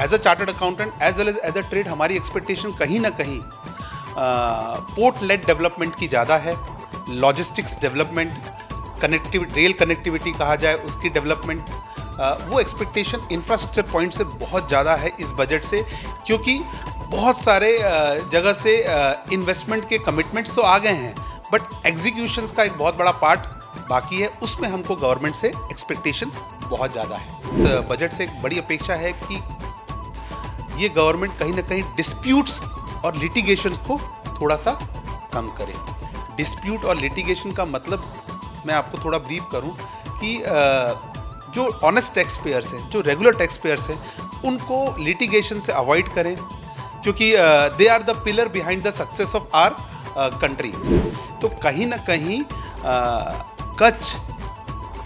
As a chartered accountant as well as a trade हमारी expectation कहीं ना कहीं पोर्ट लेड डेवलपमेंट की ज़्यादा है, लॉजिस्टिक्स डेवलपमेंट, रेल कनेक्टिविटी कहा जाए उसकी डेवलपमेंट, वो एक्सपेक्टेशन इंफ्रास्ट्रक्चर पॉइंट से बहुत ज़्यादा है इस बजट से, क्योंकि बहुत सारे जगह से इन्वेस्टमेंट के कमिटमेंट्स तो आ गए हैं, बट एग्जीक्यूशंस का एक बहुत बड़ा पार्ट बाकी है, उसमें हमको गवर्नमेंट से एक्सपेक्टेशन बहुत ज़्यादा है। तो बजट से एक बड़ी अपेक्षा है कि ये गवर्नमेंट कहीं ना कहीं डिस्प्यूट्स और लिटिगेशंस को थोड़ा सा कम करे। डिस्प्यूट और लिटिगेशन का मतलब मैं आपको थोड़ा ब्रीफ करूं कि जो ऑनेस्ट टैक्स पेयर्स हैं, जो रेगुलर टैक्स पेयर्स हैं, उनको लिटिगेशन से अवॉइड करें, क्योंकि they are the pillar behind the success of our country. तो कहीं ना कहीं Kutch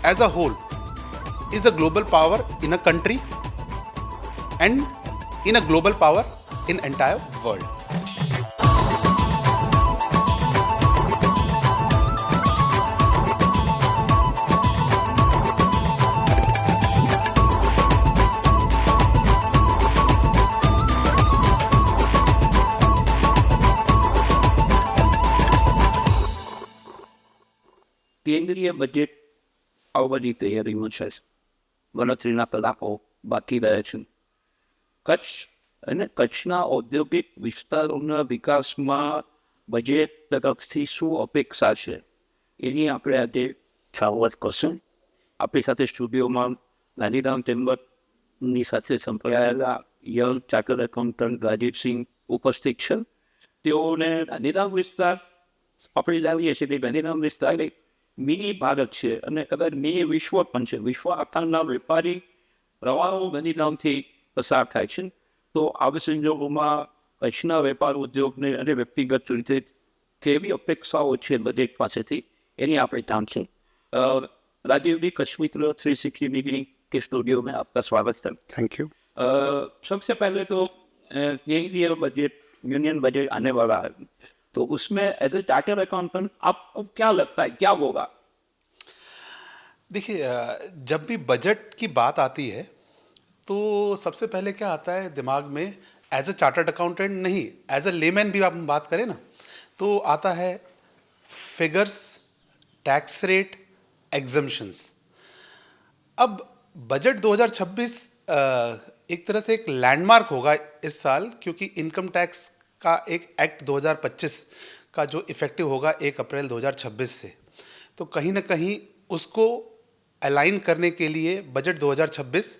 as a whole is a global power in a country and in a global power in entire world. કેન્દ્રીય બજેટ આવવાની તૈયારીમાં છે. ગણતરીના કલાકો બાકી રહ્યા છે. કચ્છ અને કચ્છના ઔદ્યોગિક વિસ્તારોના વિકાસમાં બજેટ તરફથી શું અપેક્ષા છે એની આપણે આજે છાવત કરશું. આપણી સાથે સ્ટુડિયોમાં ગાંધીધામ ચેમ્બરની સાથે સંકળાયેલા યંગ ચાર્ટર્ડ એકાઉન્ટન્ટ રાજીવસિંહ ઉપસ્થિત છે. તેઓને ગાંધીધામ વિસ્તાર આપણે જાણીએ છીએ કે ગાંધીધામ વિસ્તાર એક મિની ભારત છે અને કદાચ મિની વિશ્વ પણ છે. વિશ્વ આખાના વેપારી પ્રવાહો ગાંધીધામથી પસાર થાય છે. તો આવી સંજોગોમાં કચ્છના વેપાર ઉદ્યોગને અને વ્યક્તિગત રીતે કેવી અપેક્ષાઓ છે બજેટ પાસેથી એની આપણે જાણશું. राजीव जी, कच्छ मित्र 360 डिग्री के स्टूडियो में आपका स्वागत है. Thank you. सबसे पहले तो ये बजट यूनियन बजट आने वाला है, तो उसमें एज ए चार्टर्ड अकाउंटेंट आपको क्या लगता है क्या होगा? देखिए, जब भी बजट की बात आती है तो सबसे पहले क्या आता है दिमाग में, एज अ चार्टर्ड अकाउंटेंट नहीं, एज अ लेमैन भी आप बात करें ना, तो आता है फिगर्स, टैक्स रेट, एग्जम्पशंस. अब बजट 2026 एक तरह से एक लैंडमार्क होगा इस साल, क्योंकि इनकम टैक्स का एक एक्ट 2025 का जो इफेक्टिव होगा 1 अप्रैल 2026 से, तो कहीं ना कहीं उसको अलाइन करने के लिए बजट 2026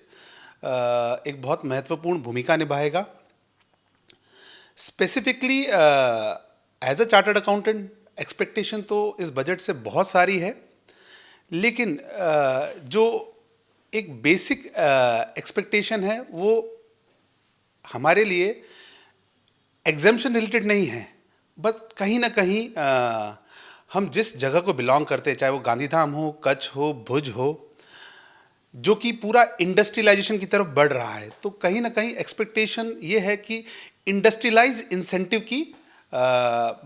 एक बहुत महत्वपूर्ण भूमिका निभाएगा. Specifically as a chartered accountant expectation तो इस बजट से बहुत सारी है, लेकिन जो एक बेसिक एक्सपेक्टेशन है वो हमारे लिए एग्जेम्पशन रिलेटेड नहीं है, बस कहीं ना कहीं हम जिस जगह को बिलोंग करते हैं, चाहे वो गांधीधाम हो, कच्छ हो, भुज हो, जो कि पूरा इंडस्ट्रियलाइजेशन की तरफ बढ़ रहा है, तो कहीं ना कहीं एक्सपेक्टेशन ये है कि इंडस्ट्रियलाइज इंसेंटिव की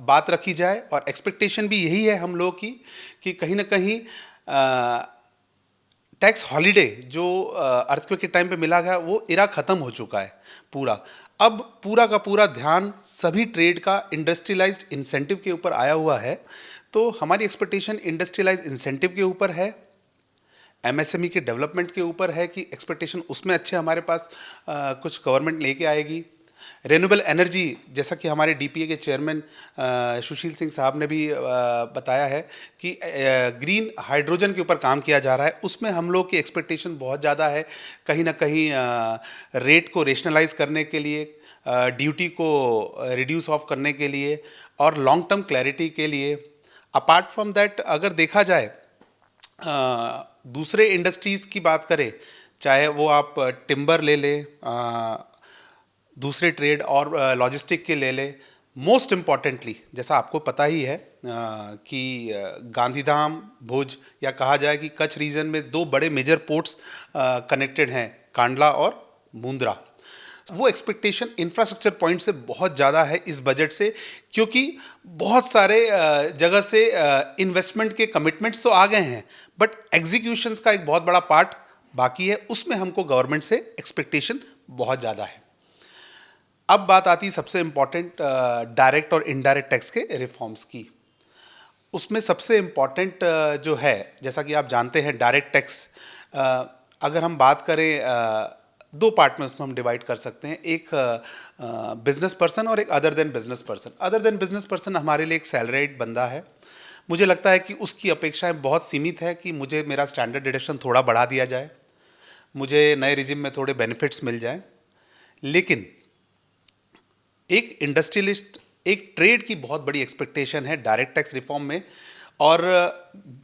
बात रखी जाए, और एक्सपेक्टेशन भी यही है हम लोग की कि कहीं ना कहीं टैक्स हॉलीडे जो अर्थक्वेक के टाइम पे मिला गया वो इरा ख़त्म हो चुका है पूरा. अब पूरा का पूरा ध्यान सभी ट्रेड का इंडस्ट्रियलाइज्ड इंसेंटिव के ऊपर आया हुआ है, तो हमारी एक्सपेक्टेशन इंडस्ट्रियलाइज्ड इंसेंटिव के ऊपर है, एमएसएमई के डेवलपमेंट के ऊपर है कि एक्सपेक्टेशन उसमें अच्छे हमारे पास कुछ गवर्नमेंट लेके आएगी. रेन्यूएबल एनर्जी, जैसा कि हमारे डीपीए के चेयरमैन सुशील सिंह साहब ने भी बताया है कि ग्रीन हाइड्रोजन के ऊपर काम किया जा रहा है, उसमें हम लोग की एक्सपेक्टेशन बहुत ज़्यादा है. कहीं ना कहीं रेट को रेशनलाइज करने के लिए, ड्यूटी को रिड्यूस ऑफ करने के लिए और लॉन्ग टर्म क्लैरिटी के लिए. अपार्ट फ्रॉम दैट अगर देखा जाए दूसरे इंडस्ट्रीज़ की बात करें, चाहे वो आप टिम्बर ले लें, दूसरे ट्रेड और लॉजिस्टिक के ले लें, मोस्ट इम्पॉर्टेंटली जैसा आपको पता ही है कि गांधीधाम, भुज या कहा जाए कि कच्छ रीजन में 2 बड़े मेजर पोर्ट्स कनेक्टेड हैं, कांडला और मुंद्रा. वो एक्सपेक्टेशन इंफ्रास्ट्रक्चर पॉइंट से बहुत ज़्यादा है इस बजट से, क्योंकि बहुत सारे जगह से इन्वेस्टमेंट के कमिटमेंट्स तो आ गए हैं, बट एग्जीक्यूशंस का एक बहुत बड़ा पार्ट बाकी है, उसमें हमको गवर्नमेंट से एक्सपेक्टेशन बहुत ज़्यादा है। अब बात आती है सबसे इम्पॉर्टेंट डायरेक्ट और इनडायरेक्ट टैक्स के रिफॉर्म्स की। उसमें सबसे इम्पॉर्टेंट जो है, जैसा कि आप जानते हैं, डायरेक्ट टैक्स, अगर हम बात करें, दो पार्ट में उसमें हम डिवाइड कर सकते हैं। एक बिजनेस पर्सन और एक other than business person. Other than business person हमारे लिए एक सैलरीड बंदा है। मुझे लगता है कि उसकी अपेक्षाएं बहुत सीमित है कि मुझे मेरा स्टैंडर्ड डिडक्शन थोड़ा बढ़ा दिया जाए, मुझे नए रिजिम में थोड़े बेनिफिट्स मिल जाएं। लेकिन एक इंडस्ट्रियलिस्ट, एक ट्रेड की बहुत बड़ी एक्सपेक्टेशन है डायरेक्ट टैक्स रिफॉर्म में। और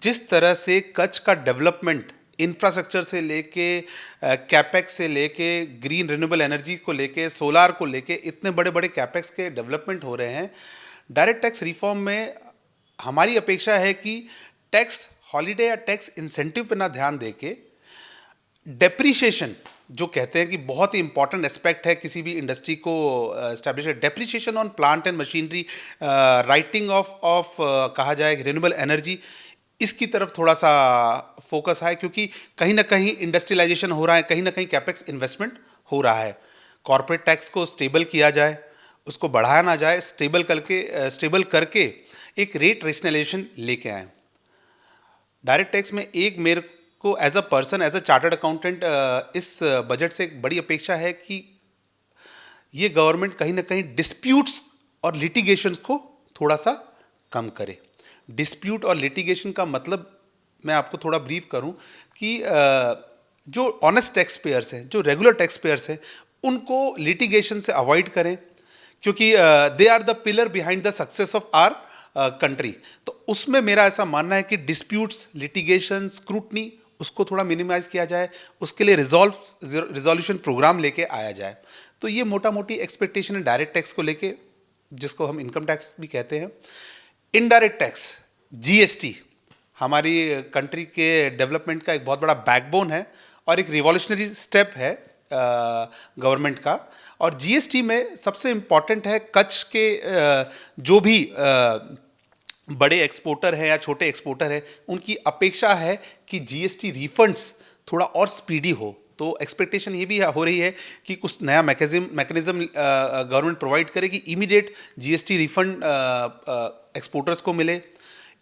जिस तरह से कच्छ का डेवलपमेंट इंफ्रास्ट्रक्चर से लेके, कैपेक्स से लेके, ग्रीन रिन्यूएबल एनर्जी को लेके, सोलार को लेके, इतने बड़े बड़े कैपेक्स के डेवलपमेंट हो रहे हैं, डायरेक्ट टैक्स रिफॉर्म में हमारी अपेक्षा है कि टैक्स हॉलीडे या टैक्स इंसेंटिव पर ना ध्यान देके डेप्रीशिएशन, जो कहते हैं कि बहुत ही इंपॉर्टेंट एस्पेक्ट है किसी भी इंडस्ट्री को establish, depreciation on plant and machinery, writing of कहा जाए रिन्यूएबल एनर्जी, इसकी तरफ थोड़ा सा फोकस है। क्योंकि कहीं ना कहीं इंडस्ट्रियलाइजेशन हो रहा है, कहीं ना कहीं कैपेक्स इन्वेस्टमेंट हो रहा है। कॉर्पोरेट टैक्स को स्टेबल किया जाए, उसको बढ़ाया ना जाए, स्टेबल करके एक रेट रेशनलाइजेशन लेके आए। डायरेक्ट टैक्स में एक मेरे को as a person, as a chartered accountant, इस बजट से एक बड़ी अपेक्षा है कि ये गवर्नमेंट कहीं ना कहीं डिस्प्यूट्स और लिटिगेशंस को थोड़ा सा कम करे। डिस्प्यूट और लिटिगेशन का मतलब मैं आपको थोड़ा ब्रीफ करूं कि जो ऑनेस्ट टैक्स पेयर्स हैं, जो रेगुलर टैक्स पेयर्स हैं, उनको लिटिगेशन से अवॉइड करें, क्योंकि they are the pillar behind the success of our country. तो उसमें मेरा ऐसा मानना है कि डिस्प्यूट्स, लिटिगेशन, स्क्रूटनी, उसको थोड़ा मिनिमाइज किया जाए, उसके लिए रिजोल्यूशन प्रोग्राम लेके आया जाए। तो ये मोटा मोटी एक्सपेक्टेशन है डायरेक्ट टैक्स को लेके, जिसको हम इनकम टैक्स भी कहते हैं। इनडायरेक्ट टैक्स, जीएसटी, हमारी कंट्री के डेवलपमेंट का एक बहुत बड़ा बैकबोन है और एक रिवॉल्यूशनरी स्टेप है गवर्नमेंट का। और जीएसटी में सबसे इम्पॉर्टेंट है कच्छ के जो भी बड़े एक्सपोर्टर हैं या छोटे एक्सपोर्टर हैं, उनकी अपेक्षा है कि जीएसटी रिफंड्स थोड़ा और स्पीडी हो। तो एक्सपेक्टेशन ये भी हो रही है कि कुछ नया मैकेनिज्म गवर्नमेंट प्रोवाइड करे कि इमीडिएट जीएसटी रिफंड एक्सपोर्टर्स को मिले,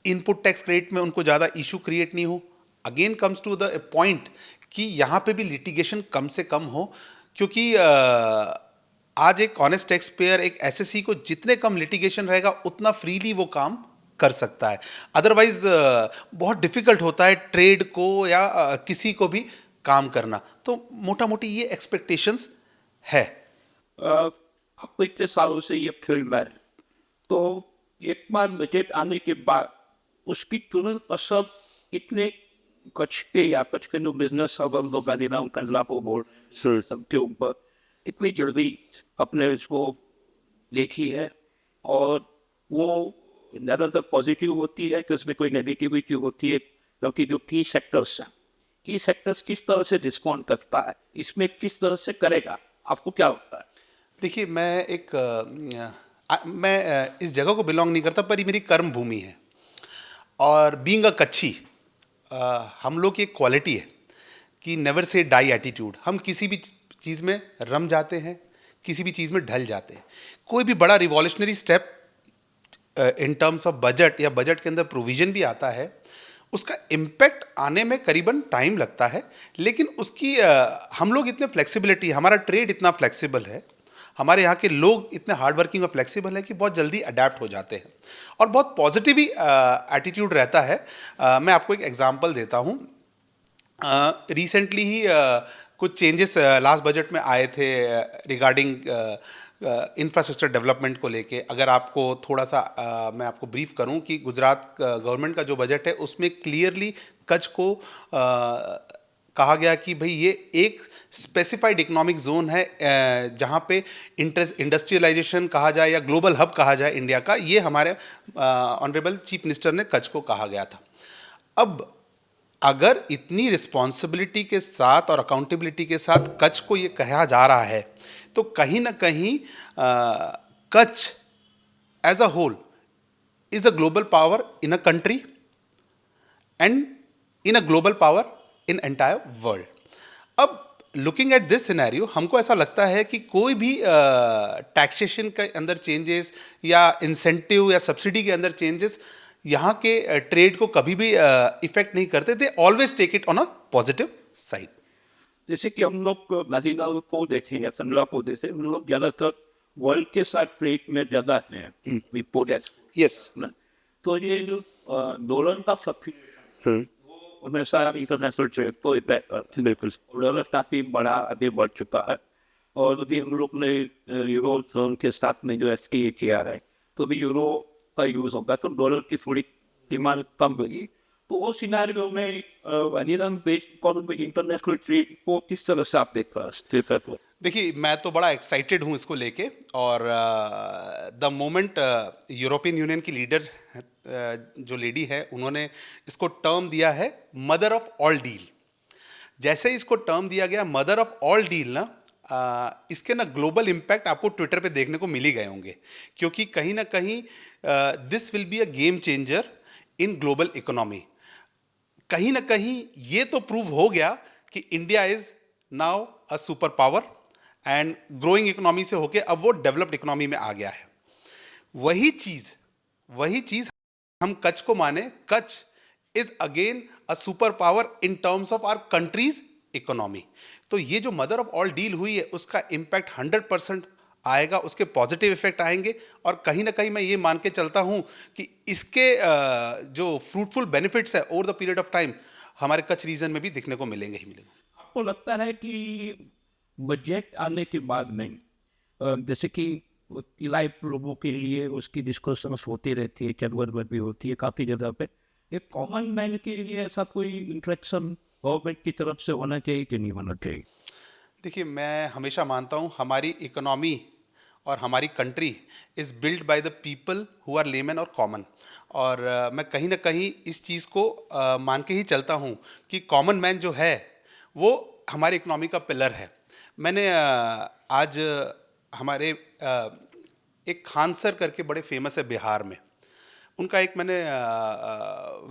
इनपुट टैक्स क्रेडिट में उनको ज़्यादा इशू क्रिएट नहीं हो। Again comes to the point कि यहाँ पे भी लिटिगेशन कम से कम हो, क्योंकि आज एक ऑनेस्ट टैक्स पेयर, एक एसएससी को जितने कम लिटिगेशन रहेगा उतना फ्रीली वो काम कर सकता है। अदरवाइज बहुत डिफिकल्ट होता है ट्रेड को या किसी को भी काम करना। तो मोटा मोटी ये एक्सपेक्टेशंस है। आपको इतने सालों से ये फील्ड है, तो एक बार बजट आने के बाद उसकी तुरंत असर कितने कच्छ के या कच्छ के जो बिजनेस बोर्ड सबके ऊपर इतनी जल्दी अपने इसको देखी है, और वो ज़्यादातर पॉजिटिव होती है कि उसमें कोई नेगेटिविटी होती है, क्योंकि जो की सेक्टर्स किस तरह से रिस्पॉन्ड करता है, इसमें किस तरह से करेगा, आपको क्या होता है? देखिए, मैं इस जगह को बिलोंग नहीं करता, पर ये मेरी कर्म भूमि है। और बीइंग अ कच्छी, हम लोग की एक क्वालिटी है कि नेवर से डाई एटीट्यूड। हम किसी भी चीज़ में रम जाते हैं, किसी भी चीज़ में ढल जाते हैं। कोई भी बड़ा revolutionary step in terms of budget या बजट के अंदर प्रोविजन भी आता है, उसका इम्पैक्ट आने में करीबन टाइम लगता है। लेकिन उसकी हम लोग इतने फ्लेक्सिबिलिटी, हमारा ट्रेड इतना फ्लेक्सिबल है, हमारे यहाँ के लोग इतने हार्ड वर्किंग और फ्लेक्सिबल है कि बहुत जल्दी अडेप्ट हो जाते हैं और बहुत पॉजिटिव ही एटीट्यूड रहता है। मैं आपको एक एग्जांपल देता हूँ। रिसेंटली ही कुछ चेंजेस लास्ट बजट में आए थे रिगार्डिंग इंफ्रास्ट्रक्चर डेवलपमेंट को लेके। अगर आपको थोड़ा सा मैं आपको ब्रीफ करूं कि गुजरात गवर्नमेंट का जो बजट है उसमें क्लियरली कच्छ को कहा गया कि भाई ये एक स्पेसिफाइड इकोनॉमिक जोन है जहां पे इंडस्ट्रियलाइजेशन कहा जाए या ग्लोबल हब कहा जाए इंडिया का, ये हमारे ऑनरेबल चीफ मिनिस्टर ने कच्छ को कहा गया था। अब अगर इतनी रिस्पॉन्सिबिलिटी के साथ और अकाउंटेबिलिटी के साथ कच्छ को ये कहा जा रहा है, तो कहीं ना कहीं Kutch as a whole is a global power in a country and in a global power in entire world. अब लुकिंग एट दिस सिनेरियो हमको ऐसा लगता है कि कोई भी टैक्सेशन के अंदर चेंजेस या इंसेंटिव या सब्सिडी के अंदर चेंजेस यहाँ के ट्रेड को कभी भी इफेक्ट नहीं करते. They always take it on a positive side. जैसे कि हम लोग नदीनाल को देखें या सिंगापुर जैसे हम लोग ज़्यादातर वर्ल्ड के साथ ट्रेड में ज़्यादा हैं इम्पोर्ट. यस. तो ये जो डॉलर का फ्लक्चुएशन वो हमेशा इंटरनेशनल ट्रेड को इफेक्ट करते हैं. बिल्कुल. डॉलर काफ़ी बड़ा आगे बढ़ चुका है और अभी हम लोग ने यूरो जोन के साथ में जो एसके किया है तो भी यूरो का यूज़ होगा तो डॉलर की थोड़ी डिमांड कम होगी. तो वो सिनेरियो में अनिरन बेस्ड इकोनॉमी इंटरनेशनल ट्रेड को किस तरह से आप देख रहे हैं? देखिए मैं तो बड़ा एक्साइटेड हूँ इसको लेके और द मोमेंट यूरोपियन यूनियन की लीडर जो लेडी है उन्होंने इसको टर्म दिया है मदर ऑफ ऑल डील. जैसे ही इसको टर्म दिया गया मदर ऑफ ऑल डील ना इसके ना ग्लोबल इम्पैक्ट आपको ट्विटर पे देखने को मिल ही गए होंगे क्योंकि कहीं ना कहीं this will be a game changer in global economy. कहीं ना कहीं ये तो प्रूव हो गया कि India is now a super power and growing economy से होके अब वो डेवलप्ड इकोनॉमी में आ गया है. वही चीज हम कच्छ को माने. Kutch is again a super power in terms of our country's economy. तो ये जो मदर ऑफ ऑल डील हुई है उसका इम्पैक्ट 100% आएगा. उसके पॉजिटिव इफेक्ट आएंगे और कहीं ना कहीं मैं ये मान के चलता हूँ कि इसके जो फ्रूटफुल बेनिफिट्स है over the period of time हमारे कच्छ रीजन में भी दिखने को मिलेंगे ही मिलेंगे. आपको लगता है कि बजट आने के बाद में जैसे कि लाइव लोगों के लिए उसकी डिस्कशन होती रहती है, चलवर भी होती है काफ़ी जगह पे, एक कॉमन मैन के लिए ऐसा कोई इंट्रैक्शन गवर्नमेंट की तरफ से होना चाहिए कि नहीं होना चाहिए? देखिए मैं हमेशा मानता हूँ हमारी इकोनॉमी और हमारी country is build by the people who are layman और कॉमन. और मैं कहीं ना कहीं इस चीज़ को मान के ही चलता हूँ कि कॉमन मैन जो है वो हमारी इकोनॉमी का पिलर है. मैंने आज हमारे एक खान सर करके बड़े फेमस है बिहार में, उनका एक मैंने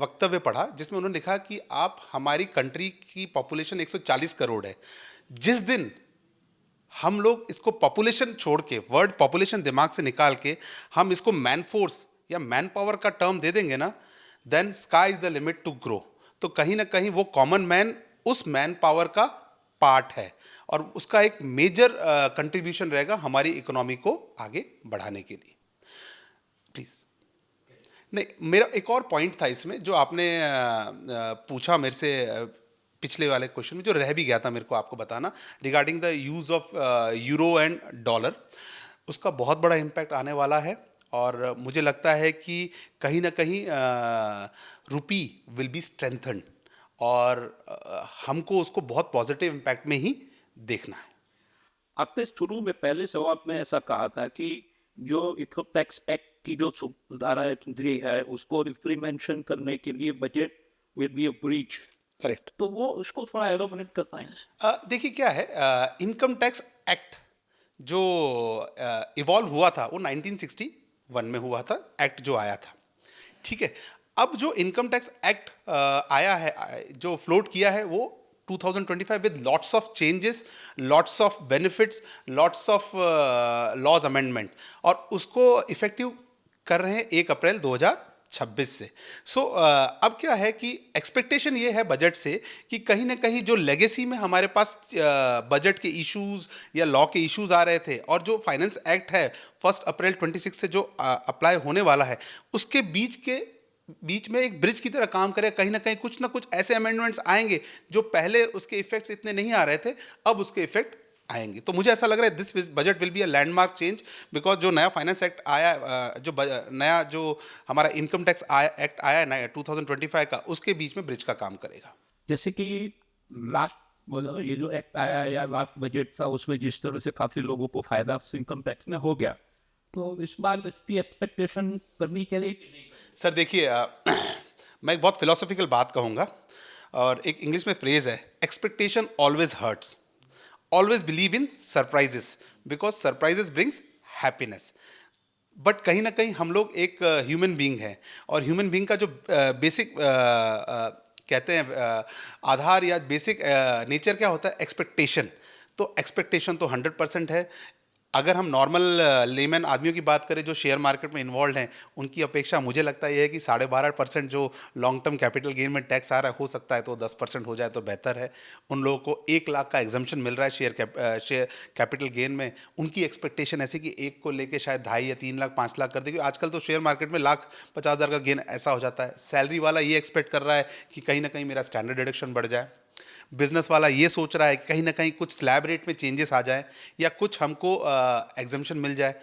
वक्तव्य पढ़ा जिसमें उन्होंने लिखा कि आप हमारी कंट्री की पॉपुलेशन 140 करोड़ है. जिस दिन हम लोग इसको पॉपुलेशन छोड़ के वर्ड पॉपुलेशन दिमाग से निकाल के हम इसको मैन फोर्स या मैन पावर का टर्म दे देंगे ना then sky is the limit to grow. तो कहीं ना कहीं वो कॉमन मैन उस मैन पावर का पार्ट है और उसका एक मेजर कंट्रीब्यूशन रहेगा हमारी इकोनॉमी को आगे बढ़ाने के लिए. प्लीज. नहीं मेरा एक और पॉइंट था इसमें जो आपने पूछा मेरे से पिछले वाले क्वेश्चन में जो रह भी गया था मेरे को आपको बताना regarding the use of euro and dollar. उसका बहुत बड़ा इम्पैक्ट आने वाला है और मुझे लगता है कि कहीं ना कहीं रुपी विल बी स्ट्रेंथन्ड और हमको उसको बहुत पॉजिटिव इम्पैक्ट में ही देखना है. आपने शुरू में पहले जवाब में ऐसा कहा था कि जो इनकम टैक्स एक्ट की जो सुधाराएं है उसको इम्प्लीमेंशन करने के लिए budget will be a breach. Correct. तो वो उसको थोड़ा एलोमिनेट करता है. देखिए क्या है इनकम टैक्स एक्ट जो इवॉल्व हुआ था वो 1961 में हुआ था. एक्ट जो आया था ठीक है. अब जो इनकम टैक्स एक्ट आया है जो फ्लोट किया है वो 2025 with lots of changes, lots of benefits, lots of laws amendment और उसको इफेक्टिव कर रहे हैं 1 अप्रैल 2026 से. सो अब क्या है कि एक्सपेक्टेशन ये है बजट से कि कहीं ना कहीं जो लेगेसी में हमारे पास बजट के इश्यूज या लॉ के इश्यूज आ रहे थे और जो फाइनेंस एक्ट है 1 अप्रैल 26 से जो अप्लाई होने वाला है उसके बीच में एक ब्रिज की तरह काम करे. कहीं ना कुछ ऐसे अमेंडमेंट्स आएंगे जो पहले उसके इफेक्ट्स इतने नहीं आ रहे थे अब उसके इफेक्ट आएंगे. तो मुझे ऐसा लग रहा है this budget will be a landmark change because जो नया फाइनेंस एक्ट आया जो नया जो हमारा इनकम टैक्स एक्ट आया है 2025 का उसके बीच में ब्रिज का काम करेगा. जैसे कि लास्ट ये जो एक्ट आया या लास्ट बजट था उसमें जिस तरह से काफ़ी लोगों को फायदा इनकम टैक्स में हो गया तो इस बार इसकी एक्सपेक्टेशन करनी चाहिए. सर देखिए मैं एक बहुत फिलोसॉफिकल बात कहूँगा और एक इंग्लिश में फ्रेज है expectation always hurts. Always believe in surprises because surprises brings happiness. But कहीं ना कहीं हम लोग एक ह्यूमन बीइंग है और ह्यूमन बीइंग का जो बेसिक कहते हैं आधार या बेसिक नेचर क्या होता है, एक्सपेक्टेशन। तो एक्सपेक्टेशन तो 100% है। अगर हम नॉर्मल लेमैन आदमियों की बात करें जो शेयर मार्केट में इन्वॉल्व हैं, उनकी अपेक्षा मुझे लगता है ये है कि 12.5% जो लॉन्ग टर्म कैपिटल गेन में टैक्स आ रहा है, हो सकता है तो 10% हो जाए तो बेहतर है। उन लोगों को 1 लाख का एग्जम्पशन मिल रहा है शेयर कैपिटल गेन में। उनकी एक्सपेक्टेशन ऐसी कि एक को लेके शायद 2.5 या 3 लाख 5 लाख कर देगी। आजकल तो शेयर मार्केट में 1,50,000 का गेन ऐसा हो जाता है। सैलरी वाला ये एक्सपेक्ट कर रहा है कि कहीं ना कहीं मेरा स्टैंडर्ड डिडक्शन बढ़ जाए। बिजनेस वाला ये सोच रहा है कि कहीं ना कहीं कुछ स्लैब रेट में चेंजेस आ जाए या कुछ हमको एग्जम्पशन मिल जाए।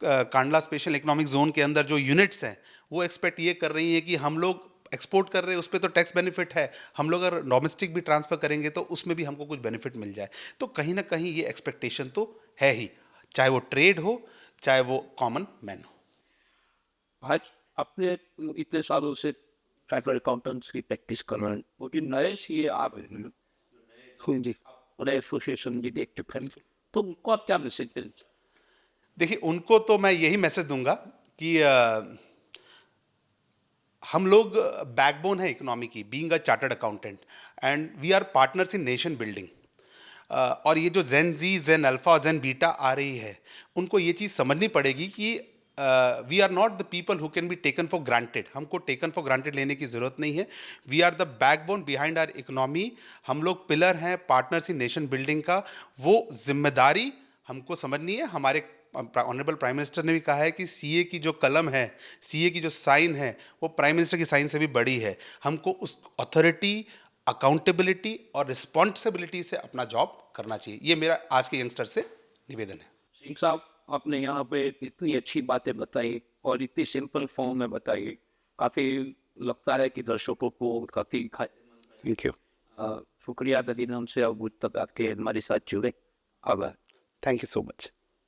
कांडला स्पेशल इकोनॉमिक जोन के अंदर जो यूनिट्स हैं वो एक्सपेक्ट ये कर रही है कि हम लोग एक्सपोर्ट कर रहे हैं, उस पर तो टैक्स बेनिफिट है, हम लोग अगर डोमेस्टिक भी ट्रांसफ़र करेंगे तो उसमें भी हमको कुछ बेनिफिट मिल जाए। तो कहीं ना कहीं ये एक्सपेक्टेशन तो है ही, चाहे वो ट्रेड हो चाहे वो कॉमन मैन हो। आज अपने इतने सालों से चार्टर्ड अकाउंटेंट्स की प्रैक्टिस कर रहे हैं, वो जो नए सी आ रहे हैं जी नए एसोसिएशन की देखते हैं, तो उनको आप क्या मैसेज दें? देखिए, उनको तो मैं यही मैसेज दूंगा कि हम लोग बैकबोन है इकोनॉमी की, being a chartered accountant, and we are partners in nation building. और ये जो जेन जी, जेन अल्फा, जेन बीटा आ रही है, उनको ये चीज़ समझनी पड़ेगी कि we are not the people who can be taken for granted. हमको टेकन फॉर ग्रांटेड लेने की ज़रूरत नहीं है। We are the backbone behind our economy. हम लोग पिलर हैं पार्टनर्स इन नेशन बिल्डिंग का। वो जिम्मेदारी हमको समझनी है। हमारे ऑनरेबल प्राइम मिनिस्टर ने भी कहा है कि सीए की जो कलम है, सीए की जो साइन है, वो प्राइम मिनिस्टर की साइन से भी बड़ी है। हमको उस अथॉरिटी, अकाउंटेबिलिटी और रिस्पॉन्सिबिलिटी से अपना जॉब करना चाहिए। ये मेरा आज के यंगस्टर से निवेदन है। सिंह साहब, आपने यहाँ पे इतनी अच्छी बातें बताई और इतनी सिंपल फॉर्म में बताई, काफ़ी लगता है कि दर्शकों को काफ़ी थैंक यू। शुक्रिया अदा हमसे अब तक आपके हमारे साथ जुड़े। आभार। Thank you so much.